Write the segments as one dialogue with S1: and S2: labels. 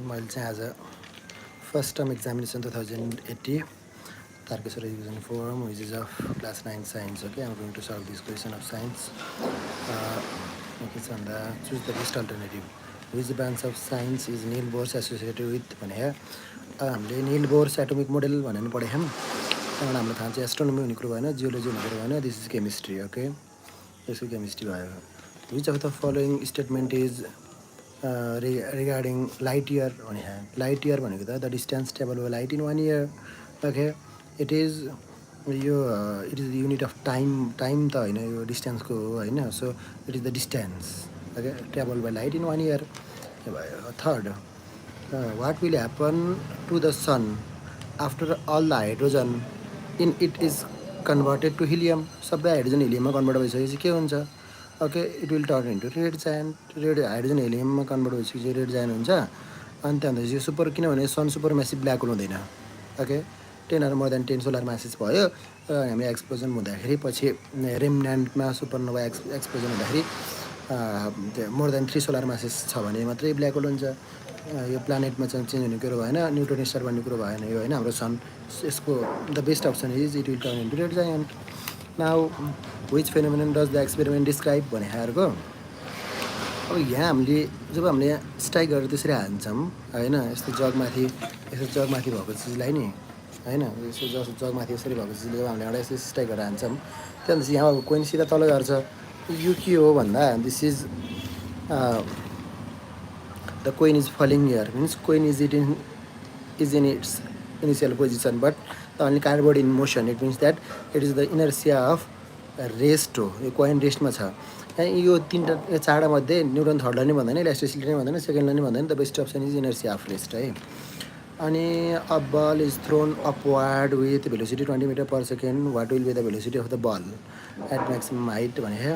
S1: मैले चाहिँ आज first term examination 2080 Tarkeswar Revision Forum, which is of class 9 science. Okay, I'm going to solve this question of science. It's on the choose the best alternative. Which branch of science is Niels Bohr's associated with? भने हामीले निल bourse atomic model भनेर पढेँ हम त्यहाँबाट हाम्रो थाहा चाहिँ astronomy हुने कुरो भएन जियोलोजी हुने कुरो भएन दिस इज केमिस्ट्री ओके यसको केमिस्ट्री भयो which of the following statement is regarding light year भने लाइट इयर भनेको त the distance travel by light in 1 year okay it is यो it is the unit of time त होइन यो डिस्टेन्सको हो होइन so it is the distance okay travel by light in 1 year यो भयो third what will happen to the sun after all the hydrogen in it is converted to helium सबै hydrogen हिलियममा कन्भर्ट भइसकेपछि के हुन्छ okay it will turn into red giant red hydrogen हिलियममा convert भइसकेपछि red giant हुन्छ अनि त्यहाँदेखि यो सुपर किनभने sun super massive black hole हुँदैन okay 10 or more than 10 solar masses भयो र हामी एक्सप्लोजन हुँदाखेरि पछि रेमन्यान्टमा सुपरनोभा एक्सप्लोजन हुँदाखेरि मोर देन 3 सोलर म्यासेज छ भने मात्रै ब्ल्याक होल हुन्छ यो प्लानेटमा चाहिँ चेन्ज हुने कुरो भएन न्युट्रोन स्टार भन्ने कुरो भएन यो होइन हाम्रो सन यसको the best option is it will turn into red giant now which phenomenon does the experiment describe भने खाएको अब यहाँ हामीले जब हामीले स्ट्राइक गरेर त्यसरी हान्छौँ होइन यस्तो जगमाथि भएको चिजलाई नि होइन यसो जगमाथि यसरी भएको चिजले जब हामीले एउटा यसरी स्ट्राइक गरेर हान्छौँ त्यहाँदेखि यहाँ अब कोइन सिधा तल झर्छ यो के हो भन्दा this is the coin is falling here means coin is in its initial position but the only cardboard in motion it means that it is the inertia of rest हो यो कोइन रेस्टमा छ यो तीनटा चारवटा मध्ये न्युटन थर्डलाई नै भन्दैन elasticity नै भन्दैन सेकेन्डलाई नै भन्दैन the best option is inertia of rest है अनि a ball is thrown upward with velocity 20 metre per second what will be the velocity of the ball at maximum height भने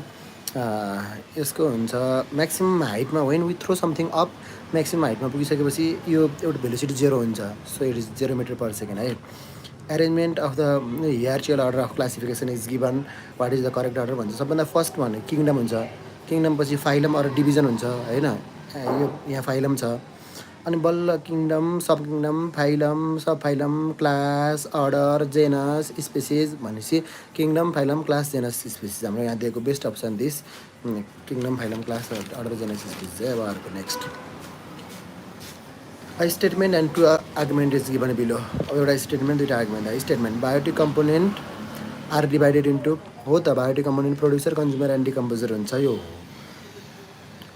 S1: यसको हुन्छ म्याक्सिमम हाइटमा when we throw something up maximum हाइटमा पुगिसकेपछि यो एउटा भेलोसिटी 0 हुन्छ so it is 0 metre per second है arrangement of the hierarchical order of classification is given what is the correct order भन्छ सबभन्दा फर्स्ट भने किङडम हुन्छ किङडम पछि फाइलम अरू डिभिजन हुन्छ होइन यो यहाँ फाइलम छ अनि बल्ल kingdom subkingdom phylum subphylum class order genus species भनेपछि kingdom phylum class genus species हाम्रो यहाँ दिएको best option this kingdom phylum class order genus species चाहिँ अब अर्को next A statement and 2 argument is given below. अब एउटा statement दुईवटा आर्गुमेन्ट है statement biotic component are divided into हो त biotic component producer consumer and decomposer हुन्छ यो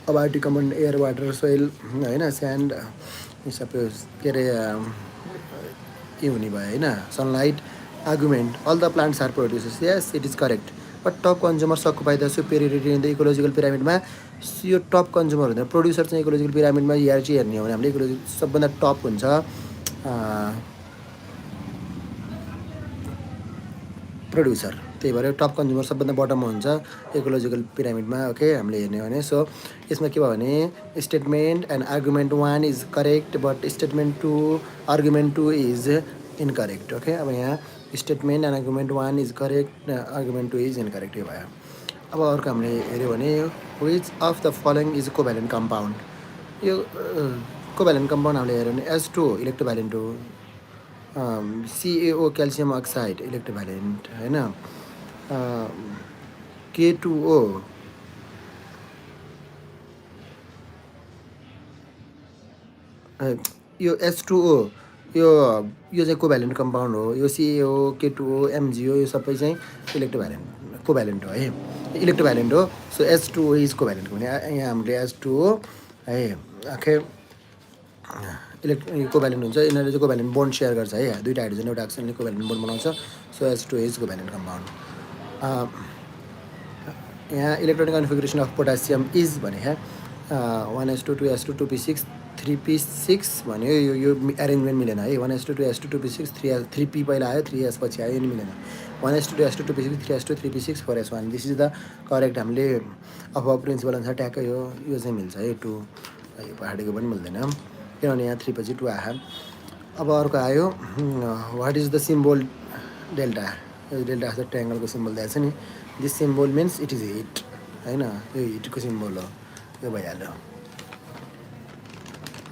S1: अब biotic component air water soil होइन स्यान्ड यो सबै के अरे के हुने भयो होइन sunlight argument all the plants are producers yes it is correct but top consumer occupy the superiority in the ecological पिरामिडमा यो टप कन्ज्युमर हुँदैन प्रोड्युसर चाहिँ इकोलोजिकल पिरामिडमा यहाँ चाहिँ हेर्ने हो भने हामीले इकोलोजी सबभन्दा टप हुन्छ प्रोड्युसर त्यही भएर टप कन्ज्युमर सबभन्दा बटममा हुन्छ इकोलोजिकल पिरामिडमा ओके हामीले हेर्ने हो भने सो यसमा के भयो भने statement and argument 1 is correct but statement 2 argument 2 is incorrect okay अब यहाँ statement and argument 1 is correct argument 2 is incorrect यो भयो अब अर्को हामीले हेऱ्यो भने which of the following is covalent compound यो कोभ्यालेन्ट कम्पाउन्ड हामीले हेऱ्यो भने S2 इलेक्ट्रोभ्यालेन्ट हो CaO क्याल्सियम अक्साइड इलेक्ट्रोभ्यालेन्ट होइन K2O यो H2O यो चाहिँ कोभ्यालेन्ट कम्पाउन्ड हो यो CaO K2O MgO यो सबै चाहिँ इलेक्ट्रोभ्यालेन्ट कोभ्यालेन्ट हो है इलेक्ट्रोभ्यालेन्ट हो सो H2O इज कोभ्यालेन्ट भने यहाँ हामीले H2O है आखिर कोभ्यालेन्ट हुन्छ यिनीहरूले चाहिँ कोभ्यालेन्ट बोन्ड सेयर गर्छ है दुईवटा हाइड्रोजन एउटा अक्सिजनले कोभ्यालेन्ट बोन्ड बनाउँछ so H2O is covalent compound यहाँ electronic configuration of potassium is भने 1s2 2s2 2p6 3p6 भन्यो यो एरेन्जमेन्ट मिलेन है 1s2 2s2 2p6 3p पहिला आयो 3s पछि आयो नि मिलेन 1s2 2s2 2p6 3s2 3p6 4s1 this is the correct हामीले अब प्रिन्सिपल अनुसार ट्याक्कै यो चाहिँ मिल्छ है 2 यो पहाडीको पनि मिल्दैन किनभने यहाँ 3 पछि 2 आयो अब अर्को आयो what is the symbol delta यो डेल्टा जस्तो ट्रायङ्गलको सिम्बल दिएको छ नि this symbol means it is heat होइन यो हिटको सिम्बल हो यो भइहाल्यो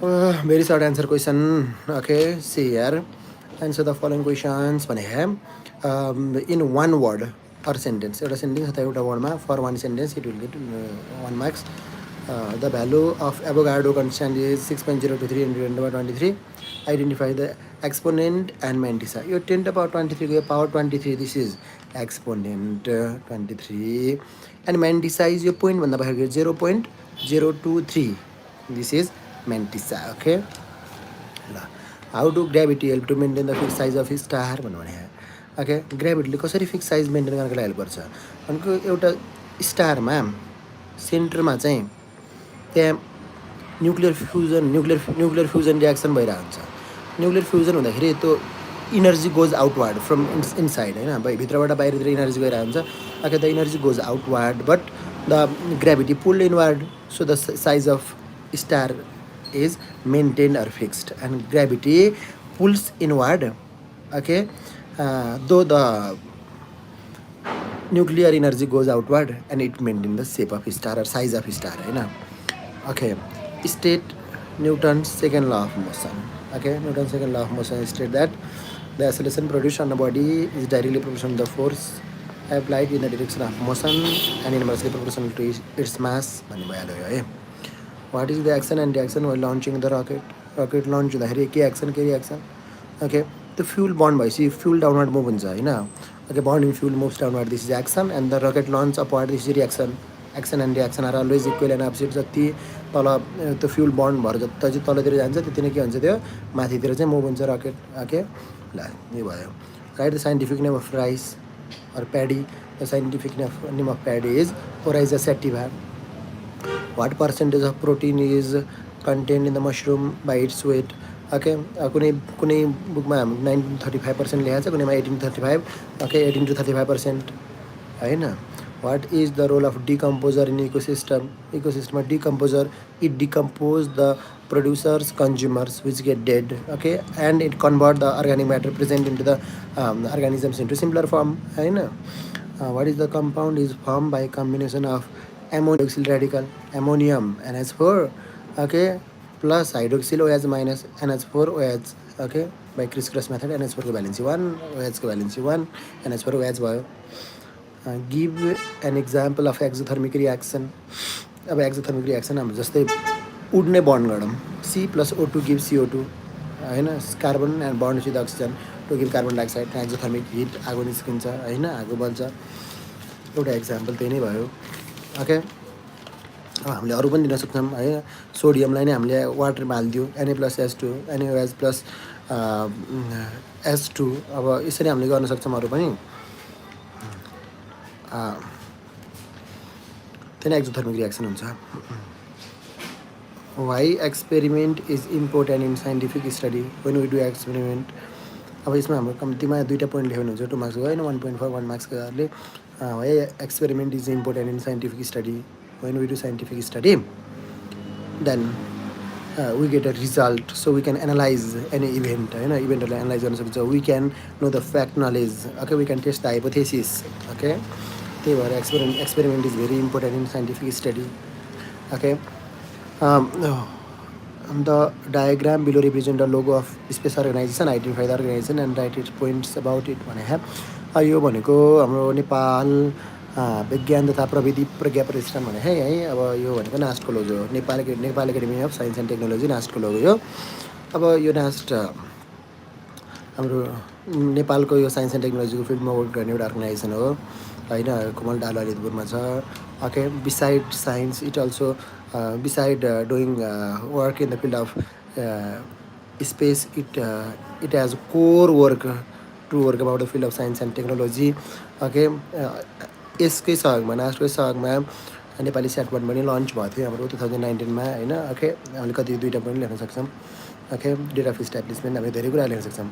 S1: Very short answer question. Okay, see here. Answer the following questions. In one word or sentence. एउटा sentence अथवा एउटा word मा for one sentence it will get 1 marks. The value of Avogadro constant is 6.023 into 10 to the power 23. Identify the exponent and mantissa. Your 10 to the power 23 to the power 23. This is exponent 23. And mantissa is your point 0.023. This is mantissa. Okay. How do gravity help to maintain the fixed size of a star? Okay, gravity कसरी fix size maintain गर्नको लागि help गर्छ भनेको एउटा स्टारमा सेन्टरमा चाहिँ त्यहाँ nuclear fusion reaction भइरहेको हुन्छ न्युक्लियर फ्युजन हुँदाखेरि त्यो energy goes outward from inside हैन भित्रबाट बाहिरतिर इनर्जी गइरहेको हुन्छ okay the energy goes outward but the gravity pulled inward so the size of star is maintained or fixed and gravity pulls inward okay though the nuclear energy goes outward and it maintains the shape of star or size of star right? Okay, state Newton's second law of motion. Okay, Newton's second law of motion state that the acceleration produced on the body is directly proportional to the force applied in the direction of motion and inversely proportional to its mass. What is the action and reaction while launching the rocket? Rocket launch हुँदाखेरि के action के reaction? Okay, the fuel bond भएपछि fuel downward move हुन्छ हैन? Okay, bonding fuel moves downward. This is action and the rocket launch upward. This is reaction. Action and reaction are always equal and opposite. जति तल त्यो fuel bond भएर जति चाहिँ तलतिर जान्छ त्यति नै के हुन्छ त्यो माथितिर चाहिँ move हुन्छ rocket. Okay, ल यो भयो. Write the scientific name of rice or paddy. The scientific name of paddy is Oryza sativa. What percentage of protein is contained in the mushroom by its weight? Okay, कुनै बुकमा 1935% लेखेको छ कुनैमा 1835 okay 18 to 35% हैन. What is the role of decomposer in ecosystem? Ecosystem decomposer it decompose the producers consumers which get dead okay and it convert the organic matter present into the organisms into simpler form हैन. What is the compound is formed by combination of ammonoxyl radical ammonium NH4 okay plus hydroxyl OH minus NH4 OH okay by criss-cross method NH4 को valency 1 OH को valency 1 NH4 OH भयो. Give an example of exothermic reaction. अब exothermic reaction हाम्रो जस्तै उड्ने bond गरौँ C plus O2 gives CO2 हैन carbon and bond with oxygen to give carbon dioxide exothermic heat आगो निस्किन्छ हैन आगो बल्छ एउटा एक्जाम्पल त्यही नै भयो. ओके अब हामीले अरू पनि दिन सक्छौँ है सोडियमलाई नै हामीले वाटरमा हालिदियो Na+H2 NaOH प्लस H2 अब यसरी हामीले गर्न सक्छौँ अरू पनि त्यही नै एक्जोथर्मिक रियाक्सन हुन्छ. Why experiment is important in scientific study? When we do experiment अब यसमा हाम्रो कम्तीमा दुईटा पोइन्ट लेख्नु हुन्छ 2 मार्क्सको हैन 1.4 1 मार्क्सको गरले why experiment is important in scientific study? When we do scientific study then we get a result so we can analyze any event हैन इभेन्टलाई analyse गर्न सक्छ. we can know the fact knowledge okay we can test the hypothesis okay त्यही भएर experiment is very important in scientific study. Okay, the diagram below represent the logo of space organization. Identify the organization and write its points about it. भने है यो भनेको हाम्रो नेपाल विज्ञान तथा प्रविधि प्रज्ञा प्रतिष्ठान भने है अब यो भनेको नास्टको लोगो हो. Nepal Academy of Science and Technology नास्टको लोगो हो. अब यो नास्ट हाम्रो नेपालको यो साइन्स एन्ड टेक्नोलोजीको फिल्डमा वर्क गर्ने एउटा अर्गनाइजेसन हो हैन. कोमल डालो ललितपुरमा छ. Okay, beside science it also beside doing work in the field of space it has core work to work about the field of science and technology. Okay, यसकै सहयोगमा नास्टकै सहयोगमा नेपाली स्याटबट पनि लन्च भएको थियो हाम्रो 2019 मा हैन. ओके हामीले कति दुईटा पनि लेख्न सक्छौँ. ओके डेट अफ इस्टाब्लिसमेन्ट हामी धेरै कुरा लेख्न सक्छौँ.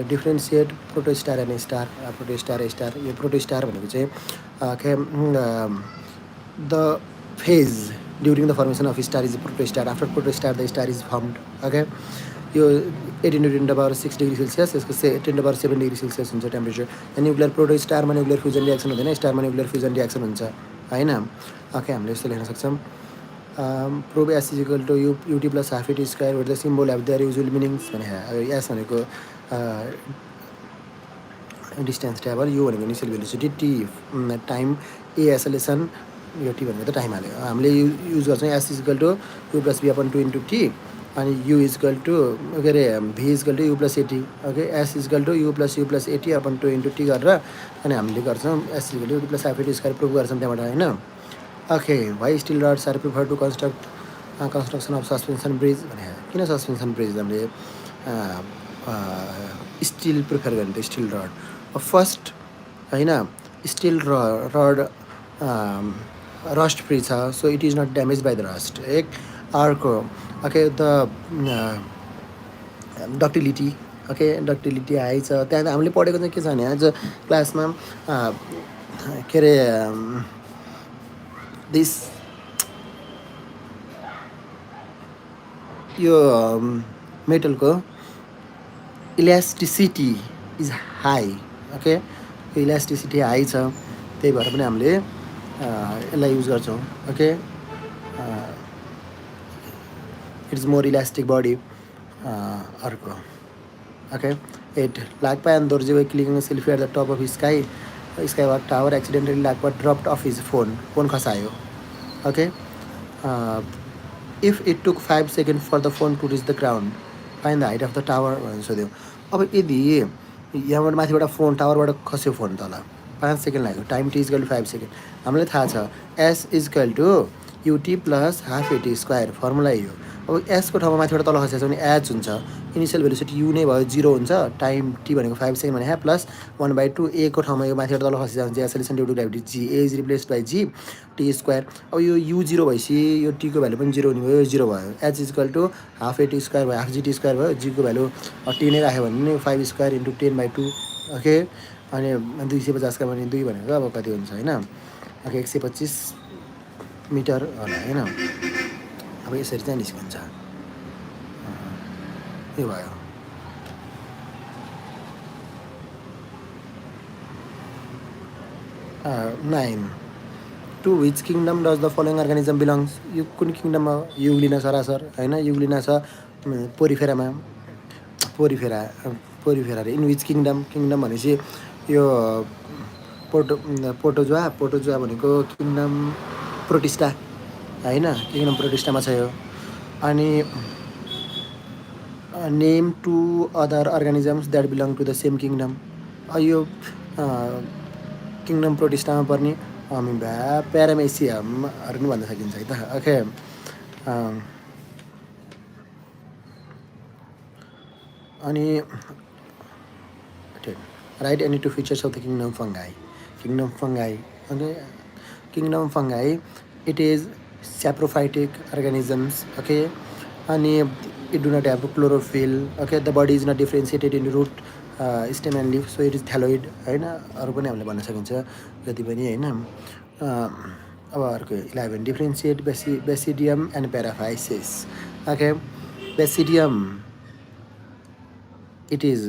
S1: Differentiate protostar and star. Protostar star यो प्रोटोस्टार भनेको चाहिँ okay the phase during the formation of star is a protostar. After protostar the star is formed. Okay, यो 18 to 10 to the power 6 degree Celsius यसको 10 to the power 7 degree Celsius हुन्छ temperature. Nuclear प्रोटोस्टारमा nuclear fusion reaction हुँदैन स्टारमा nuclear fusion reaction हुन्छ हैन. Okay हामीले यस्तो लेख्न सक्छौँ. Prove s is equal to UT plus half eighty square with the symbol of their usual meanings भने अब एस भनेको डिस्टेन्स टेबल, यो भनेको initial velocity, t time, a acceleration, यो टी भनेको त टाइम हाल्यो हामीले युज गर्छौँ S is equal to you plus v upon 2 t अनि यु इजकल टु के अरे v equal to you plus at okay s is equal to you plus AT upon 2 T गरेर अनि हामीले गर्छौँ S is equal to you plus half eighty square prove गर्छौँ त्यहाँबाट होइन okay why steel rods are prefer to construction of suspension bridge भने किन suspension bridge हामीले स्टिल प्रिफर गर्ने त स्टिल रड फर्स्ट होइन स्टिल रड रस्ट फ्री छ so it is not damage by the rust एक अर्को okay the ductility okay ductility high छ त्यहाँ हामीले पढेको चाहिँ के छ भने आज क्लासमा के अरे दिस यो मेटलको elasticity is high okay elasticity high छ त्यही भएर पनि हामीले यसलाई युज गर्छौँ okay it's more elastic body अर्को okay at Lakpa and Dorje were clicking selfie at the top of Sky Walk Tower accidentally Lakpa dropped off his phone खसायो okay if it took 5 second for the phone to reach the ground find the height of the tower भनेर सोध्यो अब यदि यहाँबाट माथिबाट phone टावरबाट खस्यो phone तल 5 second लाग्यो time T is equal to 5 second हामीलाई थाहा छ S is equal to UT plus half eighty square formula यो अब एसको ठाउँमा माथिबाट तल खसेको छ भने एच हुन्छ इनिसियल भेलोसिटी यु नै भयो 0 हुन्छ टाइम टी भनेको 5 सेकेन्ड भने प्लस 1/2 ए को ठाउँमा यो माथिबाट तल खसेको हुन्छ acceleration due to gravity g a is replaced by g T square अब यो यु 0 भएपछि यो टीको भ्यालु पनि 0 हुने भयो यो 0 भयो H is equal to half eighty square भयो हाफ जी टी स्क्वायर भयो जीको भ्यालु 10 नै राख्यो भने 5 स्क्वायर इन्टु 10/2 ओके अनि 250 का भने 2 भनेको अब कति हुन्छ होइन ओके 125 मिटर होला होइन अब यसरी चाहिँ निस्किन्छ यो भयो 9 two which kingdom does the following organism belongs यो कुन किङडममा युग्लिना सरासर होइन युग्लिना छ पोरिफेरामा पोरिफेरा रे इन विच किङडम भनेपछि यो पोटोजुवा भनेको किङडम प्रोटिस्टा होइन किङडम प्रोटिस्टामा छ यो अनि name two other organisms that belong to the same kingdom यो किङडम प्रोटिस्टामा पर्ने अमिबा प्यारामेसियमहरू पनि भन्न सकिन्छ है त ओके अनि write any two features of the kingdom fungi okay kingdom fungi it is saprophytic organisms okay अनि it do not have chlorophyll okay the body is not differentiated in root stem and leaf so it is thalloid होइन अरू पनि हामीले भन्न सकिन्छ जति पनि होइन अब अर्को 11 differentiate basidium and paraphysis okay basidium it is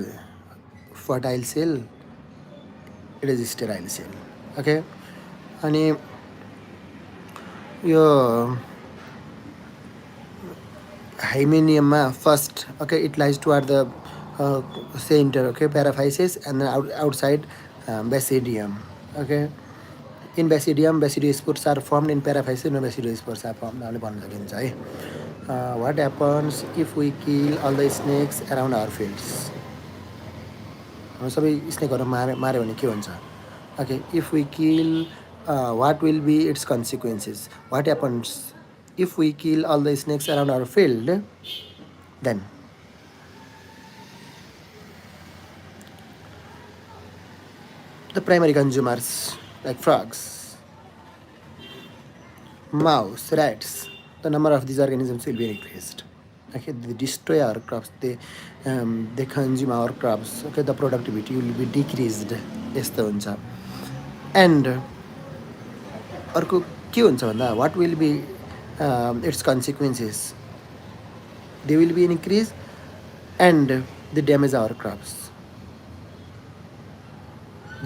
S1: fertile cell it is sterile cell okay अनि यो हाइमेनियममा first okay it lies toward the centre okay paraphysis and outside basidium okay in basidiospores are formed in paraphysis no basidiospores are formed हामीले भन्न सकिन्छ है what happens if we kill all the snakes around our fields सबै स्नेकहरू माऱ्यो भने के हुन्छ okay if we kill what will be its consequences what happens if we kill all the snakes around our field then the primary consumers like frogs mouse rats the number of these organisms will be increased okay they destroy our crops they consume our crops okay the productivity will be decreased यस्तो हुन्छ and अर्को के हुन्छ भन्दा what will be its consequences they will be increased and they damage our crops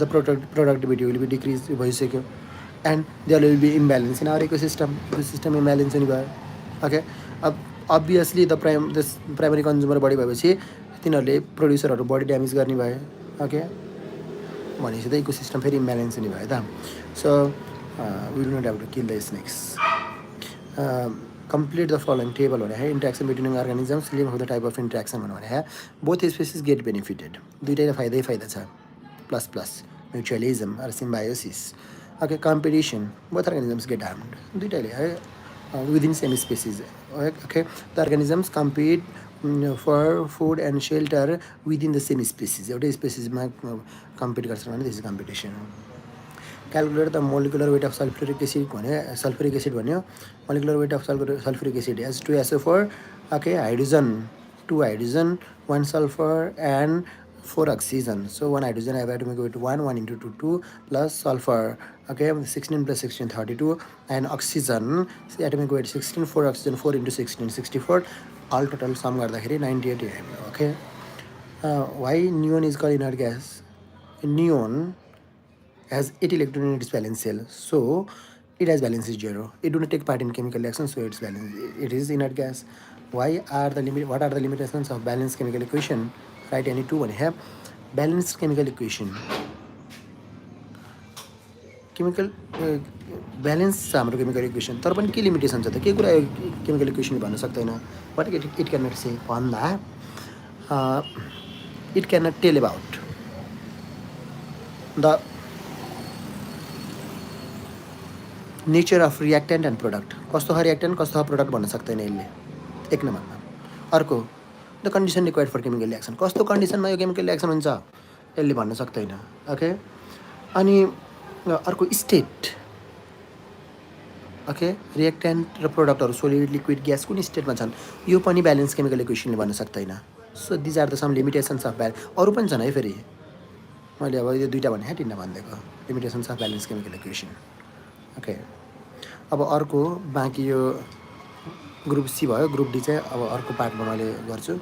S1: the productivity will be decreased भइसक्यो and there will be imbalance in our ecosystem imbalance हुने भयो. Okay, अब obviously this primary consumer बढी भएपछि तिनीहरूले प्रोड्युसरहरू बढी damage गर्ने भयो. Okay, भनेपछि त इकोसिस्टम फेरि इम्ब्यालेन्स हुने भयो त. So we do not have to kill the snakes. Complete the following table भने है. Interaction between organisms, name of the type of interaction भने है. Both species get benefited. दुईटैले फाइदै फाइदा छ. Plus mutualism or symbiosis. Okay, competition, both organisms get harmed. दुईटैले है within same species. Okay, the organisms compete for food and shelter within the same species. एउटै स्पेसिसमा compete गर्छ भने this is competition. Calculate the molecular weight of sulfuric acid भन्यो. Molecular weight of sulfuric acid has 2 SO4, okay, hydrogen, 2 hydrogen, 1 sulfur and 4 oxygen. So 1 hydrogen have atomic weight 1 into 2 plus sulfur, okay, 16 plus 16 32, and oxygen atomic weight 16, 4 oxygen 4 into 16 64, all total sum गर्दाखेरि 98 आयो. Okay, why neon is called inert gas? Neon has 8 electron in its valence shell, so it has valence is 0. It do not take part in chemical reaction, so its valence, it is inert gas. What are the limitations of balanced chemical equation? Write any two. One have balanced chemical equation. Chemical balance छ हाम्रो chemical equation, तर पनि के limitation छ त? के कुरा chemical equation भन्न सक्दैन. What it cannot say भन्दा it cannot tell about the nature of reactant and product. कस्तो छ रियाक्टेन्ट, कस्तो छ प्रडक्ट भन्न सक्दैन यसले, एक नम्बरमा. अर्को, the condition required for chemical reaction, कस्तो कन्डिसनमा यो केमिकल रियाक्सन हुन्छ यसले भन्न सक्दैन. ओके, अनि अर्को स्टेट, ओके, रियाक्टेन्ट र प्रडक्टहरू सोलिड लिक्विड ग्यास कुन स्टेटमा छन् यो पनि ब्यालेन्स केमिकल इक्वेसनले भन्न सक्दैन. So these are the some limitations of balance. अरू पनि छन् है फेरि, मैले अब यो दुईवटा भने तिनवटा भनिदिएको limitations of balance chemical equation. Okay, अब अर्को बाँकी यो ग्रुप सी भयो. ग्रुप डी चाहिँ अब अर्को पार्टमा मैले गर्छु.